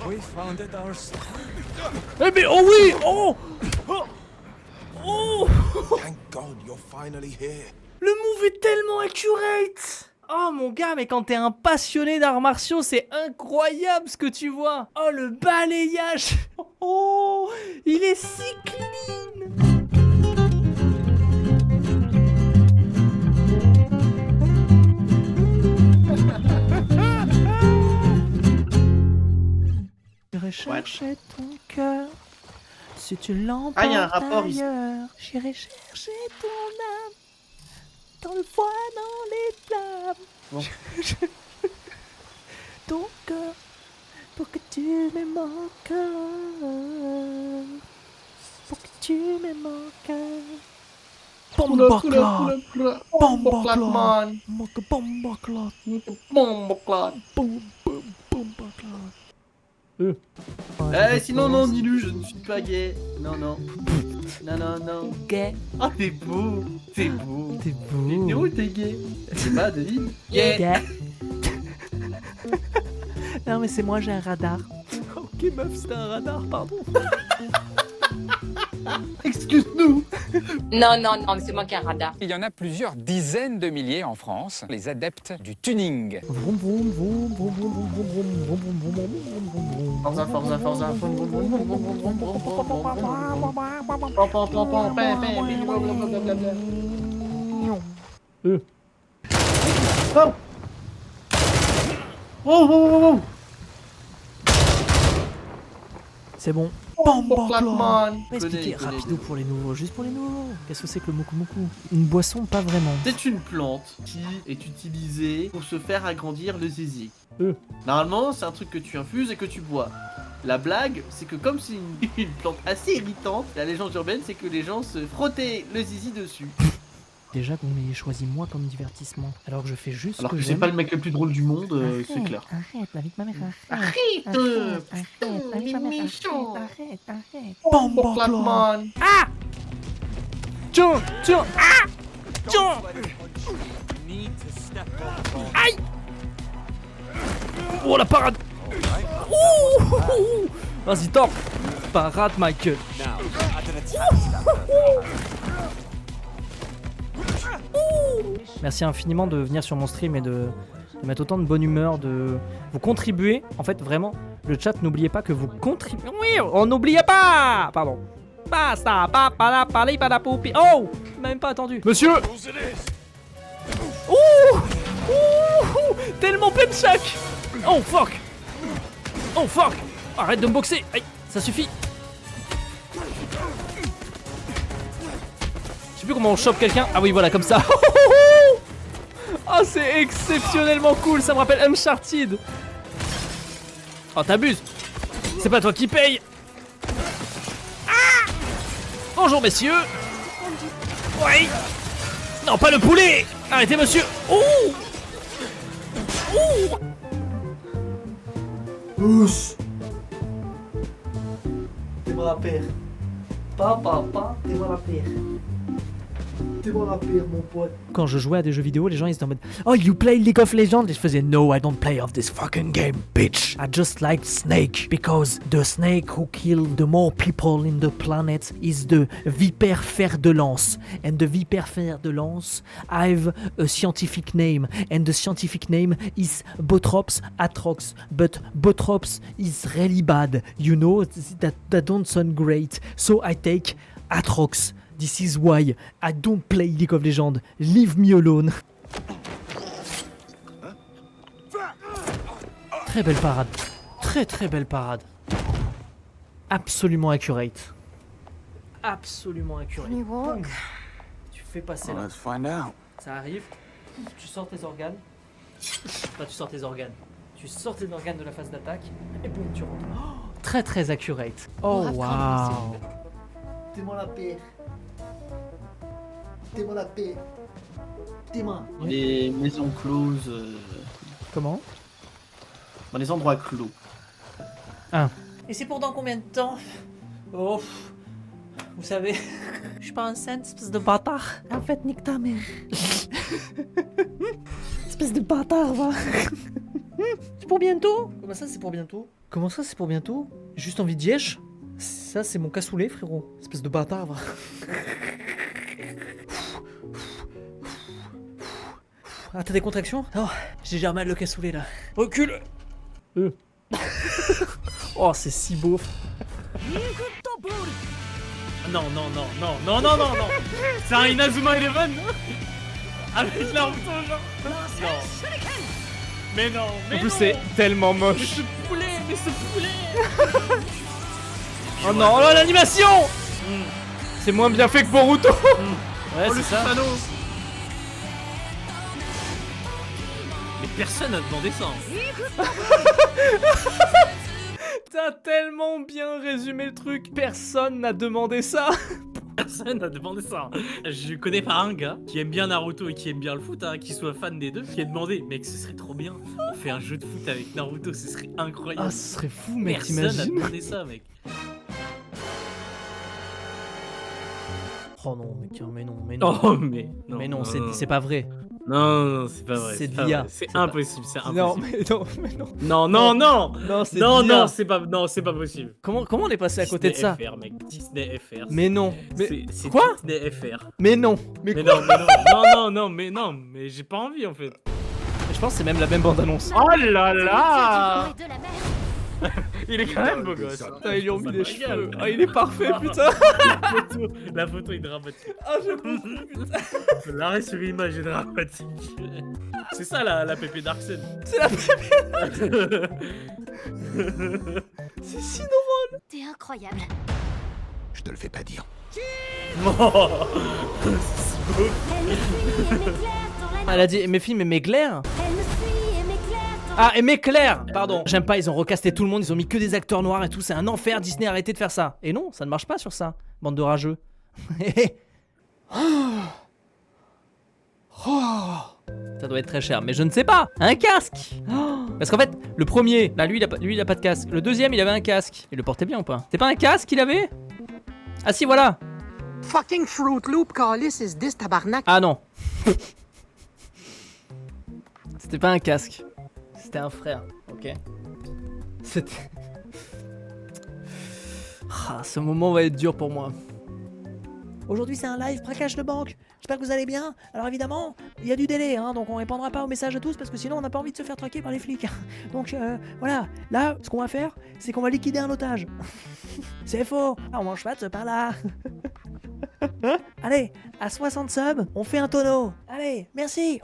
We found it ourselves. Eh mais oh oui. Oh. Oh. Thank God you're finally here. Le move est tellement accurate. Oh mon gars, mais quand t'es un passionné d'arts martiaux, c'est incroyable ce que tu vois. Oh le balayage. Oh, il est si clean. J'irai chercher ton cœur si tu l'emportes Ah, il y a un rapport ici. ailleurs. J'irai chercher ton âme dans le foie, dans les flammes. Bon. Ton cœur pour que tu m'aimes encore. Pour que tu m'aimes encore. Bomboclot. Bomboclot. man. Bomboclot. Bomboclot. Bomboclot. Sinon, non, dis-lui, je ne suis pas gay. Non, non. Non, non, non. Gay. Ah, t'es beau. T'es beau. T'es T'es beau. où t'es gay? Je sais pas, David. Gay. Gay. Non mais c'est moi, j'ai un radar. Ok meuf, c'était un radar, pardon. Excuse-nous. Non, non, non, mais c'est moi qui ai un radar. Il y en a plusieurs dizaines de milliers en France, les adeptes du tuning. Vroom, vroom, vroom, vroom, vroom, vroom, vroom, vroom, vroom, vroom, vroom, vroom, vroom. Forza, forza, forza. Oh. Oh, oh, oh. C'est bon. Bomboclot. On va expliquer rapido pour les nouveaux, juste pour les nouveaux. Qu'est-ce que c'est que le Moku Moku? Une boisson, pas vraiment. C'est une plante qui est utilisée pour se faire agrandir le zizi. Euh. Normalement, c'est un truc que tu infuses et que tu bois. La blague, c'est que comme c'est une plante assez irritante, la légende urbaine, c'est que les gens se frottaient le zizi dessus. Déjà que vous m'ayez choisi moi comme divertissement, alors que je fais juste Alors ce que que c'est j'aime. pas le mec le plus drôle du monde, c'est clair. Arrête, la vie de ma mère, Arrête, arrête, la vie de ma mère, méchant. arrête. Bomboclot, man. Tiens, tiens, ah, tiens. Aïe. Oh la parade. Ouh. Vas-y, tord. Parade, Michael. Merci infiniment de venir sur mon stream et de mettre autant de bonne humeur, de vous contribuer. En fait, vraiment, le chat, n'oubliez pas que vous contribuez. Oui, on n'oubliait pas. Pardon. Basta, papa, parler, pas la poupi. Oh, même pas attendu. Monsieur. Ouh, ouh, tellement penchak. Oh fuck. Oh fuck. Arrête de me boxer. Aïe, ça suffit. Je sais plus comment on chope quelqu'un. Ah oui, voilà, comme ça. Ah, c'est exceptionnellement cool. Ça me rappelle Uncharted. Oh, t'abuses. C'est pas toi qui paye. Ah. Bonjour, messieurs. Oui. Non, pas le poulet. Arrêtez, monsieur. Ouh. Ouh. Ouch. T'es mon père. Papa, t'es mon père. T'es mon père, mon pote. Quand je jouais à des jeux vidéo, les gens ils étaient en mode "Oh, you play League of Legends?" Et je faisais "No, I don't play of this fucking game, bitch. I just like Snake because the snake who killed the more people in the planet is the vipère fer de lance. And the vipère fer de lance have a scientific name. And the scientific name is Botrops atrox. But Botrops is really bad. You know, that don't sound great. So I take Atrox. This is why I don't play League of Legends. Leave me alone. Très belle parade. Très très belle parade. Absolument accurate. Absolument accurate. Boum. Tu fais passer là. Let's find out. Ça arrive. Tu sors tes organes. Enfin, tu sors tes organes. Tu sors tes organes de la phase d'attaque. Et boum, tu rentres. Oh, très très accurate. Oh waouh. T'es-moi la paix. T'es-moi la paix. Dis-moi. Les maisons closes. Comment? Dans les endroits clos. Ah. Et c'est pour dans combien de temps? Oh. Vous savez. Je suis pas enceinte, espèce de bâtard. En fait, nique ta mère. Espèce de bâtard, va. C'est pour bientôt? Comment ça c'est pour bientôt? Comment ça c'est pour bientôt? Juste envie de yesh? Ça c'est mon cassoulet frérot. Espèce de bâtard va. Ah t'as des contractions? Oh, j'ai déjà mal le cassoulet là. Recule. Oh c'est si beau. Non, non, non, non, non, non, non, non. C'est un Inazuma Eleven. Avec Naruto, genre. Non. Mais non, mais En plus non. c'est tellement Mais moche. ce poulet, mais ce poulet. Oh non, oh l'animation. C'est moins bien fait que Boruto. Ouais Oh, c'est le ça. Susano. Mais personne n'a demandé ça. T'as tellement bien résumé le truc. Personne n'a demandé ça. Personne n'a demandé ça. Je connais pas un gars qui aime bien Naruto et qui aime bien le foot, hein, qui soit fan des deux, qui a demandé, mec, ce serait trop bien. On fait un jeu de foot avec Naruto, ce serait incroyable. Ah ce serait fou mec, Personne n'a t'imagines? demandé ça, mec. Oh non mec, mais non, mais non. Oh, mais non. Mais non, non, c'est pas vrai. Non, non, c'est pas vrai. C'est pas d'IA. vrai. C'est C'est pas- impossible, c'est impossible. Non, mais non, mais non. Non, non, non. Non, c'est Non, d'IA. non, c'est pas, non, c'est pas possible. Comment on est passé à côté de ça? Disney FR, mec. Disney FR. Mais non. Mais C'est quoi? Disney FR. Mais non. Mais Mais quoi? non, mais non, non, non, non, mais non, mais j'ai pas envie en fait. Je pense que c'est même la même bande annonce. Oh là là. Ah de la mer. Il est quand même beau gosse. Putain, ils lui ont mis Ça des me cheveux. régale. Ah, il est parfait, putain. La photo est dramatique. Ah, je peux plus. L'arrêt sur image est dramatique. C'est ça la pépé d'Arsen. C'est la pépé. C'est si drôle. T'es incroyable. Je te le fais pas dire. Oh, Elle me suit et m'éclaire dans la Elle a dit mes films aimait Claire. Elle me suit et m'éclaire dans Ah, aimait Claire. Pardon. J'aime pas, ils ont recasté tout le monde, ils ont mis que des acteurs noirs et tout. C'est un enfer. Disney, arrêtez de faire ça. Et non, ça ne marche pas sur ça. Bande de rageux. Ça doit être très cher, mais je ne sais pas. Un casque. Parce qu'en fait, le premier, là, lui, il a pas de casque. Le deuxième, il avait un casque. Il le portait bien ou pas? C'est pas un casque qu'il avait? Ah si, voilà. Fucking Fruit Loop, Calis, is this tabarnak? Ah non. C'était pas un casque. C'était un frère, ok? C'était... Ah, ce moment va être dur pour moi. Aujourd'hui c'est un live braquage de banque. J'espère que vous allez bien. Alors évidemment, il y a du délai, hein, donc on répondra pas aux messages de tous parce que sinon on n'a pas envie de se faire traquer par les flics. Donc voilà, là, ce qu'on va faire, c'est qu'on va liquider un otage. C'est faux. Ah, on mange pas de ce pain-là. Allez, à 60 subs, on fait un tonneau. Allez, merci.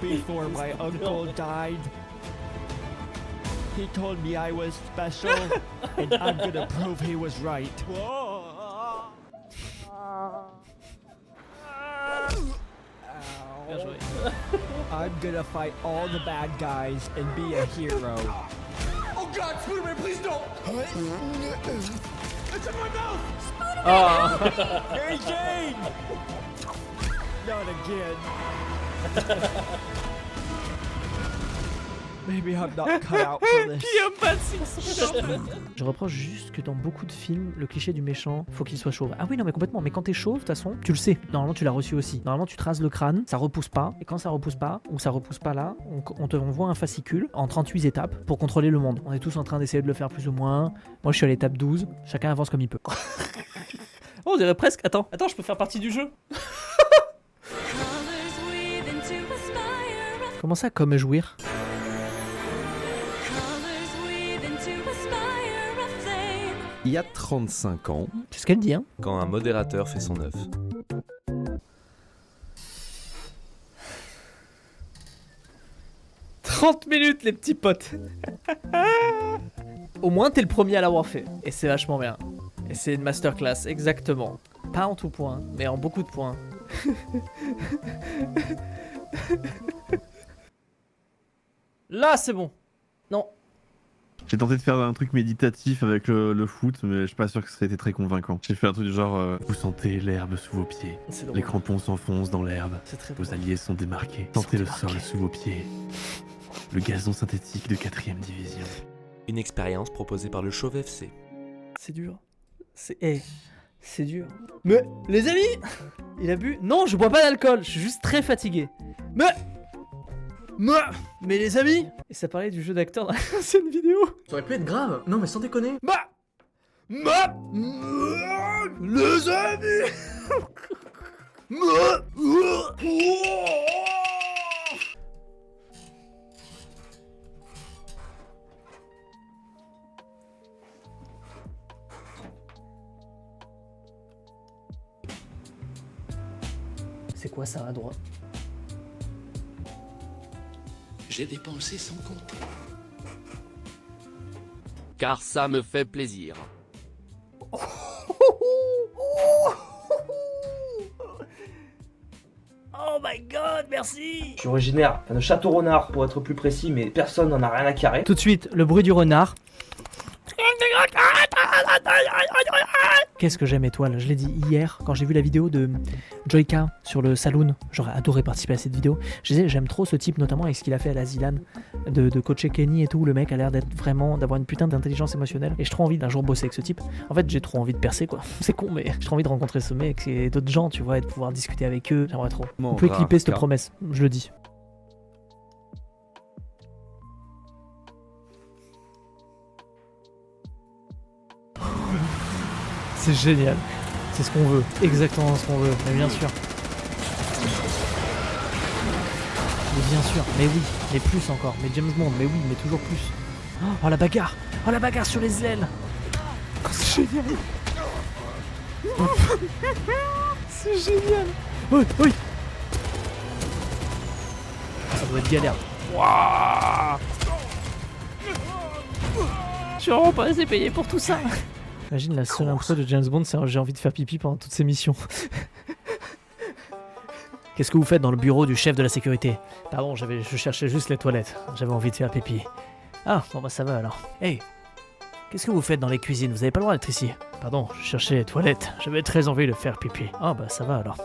Before my uncle died, he told me I was special, and I'm gonna prove he was right. Bien joué. I'm gonna fight all the bad guys and be a hero. Oh God, Spider-Man, please don't! It's in my mouth! Oh. Mary Jane! Not again. Maybe I'm not cut out for this. Je reproche juste que dans beaucoup de films, le cliché du méchant, faut qu'il soit chauve. Ah oui, non, mais complètement. Mais quand t'es chauve, de toute façon, tu le sais. Normalement, tu l'as reçu aussi. Normalement, tu te rases le crâne, ça repousse pas. Et quand ça repousse pas, ou ça repousse pas là, on te envoie un fascicule en 38 étapes pour contrôler le monde. On est tous en train d'essayer de le faire plus ou moins. Moi, je suis à l'étape 12. Chacun avance comme il peut. Oh, on dirait presque. Attends, je peux faire partie du jeu. Comment ça, comme jouir? Il y a 35 ans, C'est ce qu'elle dit, hein. quand un modérateur fait son œuf. « 30 minutes, les petits potes. Au moins, t'es le premier à l'avoir fait. Et c'est vachement bien. Et c'est une masterclass, exactement. Pas en tout point, mais en beaucoup de points. Là, c'est bon. Non. J'ai tenté de faire un truc méditatif avec le foot, mais je suis pas sûr que ça ait été très convaincant. J'ai fait un truc du genre vous sentez l'herbe sous vos pieds. C'est drôle. Les crampons s'enfoncent dans l'herbe. C'est très Vos drôle. alliés sont démarqués. Ils sont Sentez le démarqués. sol sous vos pieds. Le gazon synthétique de 4ème division. Une expérience proposée par le Chauve FC. C'est dur. C'est dur. Mais, les amis, il a bu. Non, je bois pas d'alcool. Je suis juste très fatigué. Mais. Mais les amis. Et ça parlait du jeu d'acteur dans l'ancienne vidéo. Ça aurait pu être grave. Non mais sans déconner. Les amis. C'est quoi ça à droite? J'ai dépensé sans compter. Car ça me fait plaisir. Oh my god, merci. Je suis originaire de Château-Renard pour être plus précis, mais personne n'en a rien à carrer. Tout de suite, le bruit du renard. Qu'est-ce que j'aime Étoile, je l'ai dit hier quand j'ai vu la vidéo de Joyka sur le Saloon. J'aurais adoré participer à cette vidéo. Je disais, j'aime trop ce type, notamment avec ce qu'il a fait à la Zilan, de coacher Kenny et tout. Le mec a l'air d'être vraiment, d'avoir une putain d'intelligence émotionnelle. Et j'ai trop envie d'un jour bosser avec ce type. En fait, j'ai trop envie de percer quoi. C'est con, mais j'ai trop envie de rencontrer ce mec et d'autres gens, tu vois, et de pouvoir discuter avec eux. J'aimerais trop. Vous pouvez clipper cette promesse, je le dis. C'est génial. C'est ce qu'on veut. Exactement ce qu'on veut. Mais bien sûr. Mais bien sûr. Mais oui. Mais plus encore. Mais James Bond. Mais oui. Mais toujours plus. Oh la bagarre. Oh la bagarre sur les ailes. Oh, c'est génial. C'est génial. Oui. Oui. Ça doit être galère. Waouh. Je suis vraiment pas assez payé pour tout ça. Imagine la seule intro de James Bond, c'est j'ai envie de faire pipi pendant toutes ces missions. Qu'est-ce que vous faites dans le bureau du chef de la sécurité? Pardon, je cherchais juste les toilettes. J'avais envie de faire pipi. Ah, bon bah ça va alors. Hey, qu'est-ce que vous faites dans les cuisines? Vous avez pas le droit d'être ici. Pardon, je cherchais les toilettes. J'avais très envie de faire pipi. Ah bah ça va alors.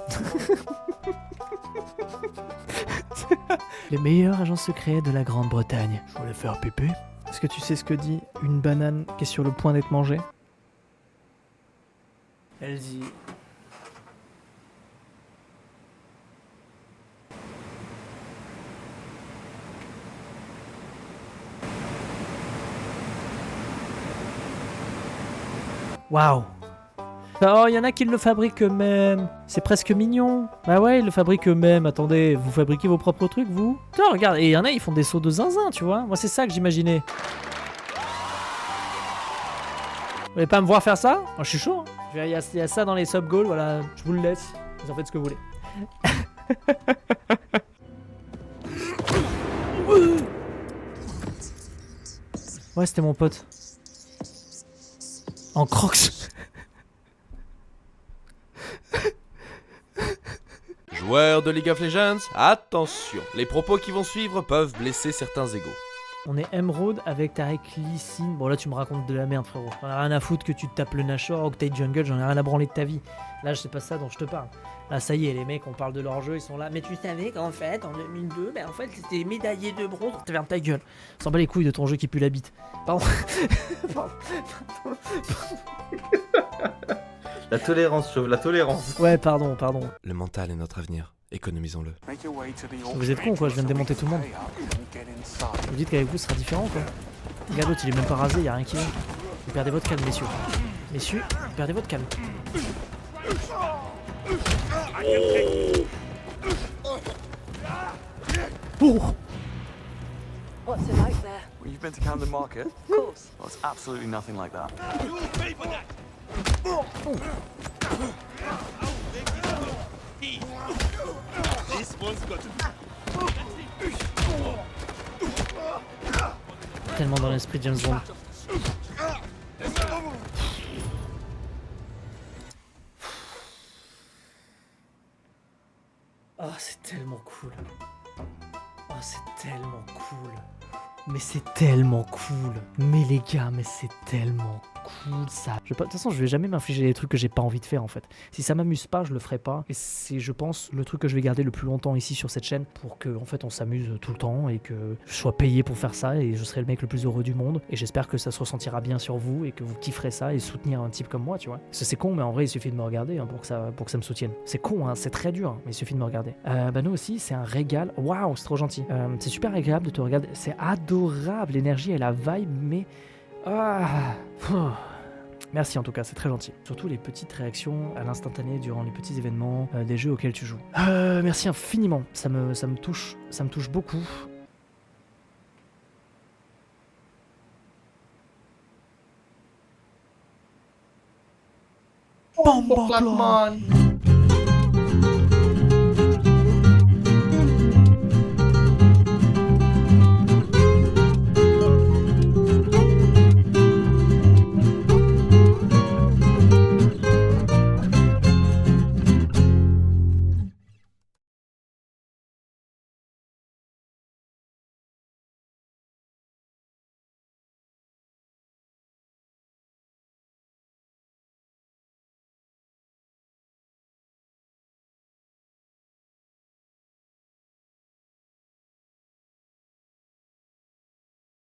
Les meilleurs agents secrets de la Grande-Bretagne. Je voulais faire pipi. Est-ce que tu sais ce que dit une banane qui est sur le point d'être mangée? Elle dit... Waouh! Oh, il y en a qui le fabriquent eux-mêmes. C'est presque mignon. Bah ouais, ils le fabriquent eux-mêmes. Attendez, vous fabriquez vos propres trucs, vous? Putain, regarde, et il y en a, ils font des sauts de zinzin, tu vois. Moi, c'est ça que j'imaginais. Vous voulez pas me voir faire ça? Moi, je suis chaud. Il y a ça dans les sub-goals, voilà. Je vous le laisse. Vous en faites ce que vous voulez. Ouais, c'était mon pote. En crocs. Joueurs de League of Legends, attention, les propos qui vont suivre peuvent blesser certains égos. On est Emerald avec Tarek Lee Sin. Bon là tu me racontes de la merde frérot. J'en ai rien à foutre que tu te tapes le Nashor ou que t'ailles jungle, j'en ai rien à branler de ta vie. Là c'est pas ça dont je te parle. Là ça y est, les mecs on parle de leur jeu, ils sont là. Mais tu savais qu'en fait en 2002, ben en fait c'était médaillé de bronze. Ferme ta gueule. S'en bat les couilles de ton jeu qui pue la bite. Pardon. Pardon. La tolérance, chauve, la tolérance. Ouais pardon. Le mental est notre avenir, économisons-le. Vous êtes con quoi, je viens de démonter tout le monde. Vous dites qu'avec vous ce sera différent quoi. Regarde l'autre il est même pas rasé, y'a rien qui va. Vous perdez votre calme messieurs. Messieurs, vous perdez votre calme. Oh. What's it like there? Well, you've been to Camden Market? Of course. Well, it's absolutely nothing like that. Tellement dans l'esprit de James Bond. Oh, c'est tellement cool. Oh, c'est tellement cool. Mais c'est tellement cool. Mais les gars, mais c'est tellement cool, ça. De toute façon, je vais jamais m'infliger des trucs que j'ai pas envie de faire en fait. Si ça m'amuse pas, je le ferai pas. Et c'est, je pense, le truc que je vais garder le plus longtemps ici sur cette chaîne pour que en fait on s'amuse tout le temps et que je sois payé pour faire ça et je serai le mec le plus heureux du monde. Et j'espère que ça se ressentira bien sur vous et que vous kifferez ça et soutenir un type comme moi, tu vois. Parce que c'est con, mais en vrai, il suffit de me regarder hein, pour que ça me soutienne. C'est con, hein, c'est très dur, mais il suffit de me regarder. Bah nous aussi, c'est un régal. Waouh, c'est trop gentil. C'est super agréable de te regarder. C'est adorable, l'énergie et la vibe, mais merci en tout cas, c'est très gentil. Surtout les petites réactions à l'instantané durant les petits événements des jeux auxquels tu joues. Merci infiniment, ça me touche beaucoup. Bomba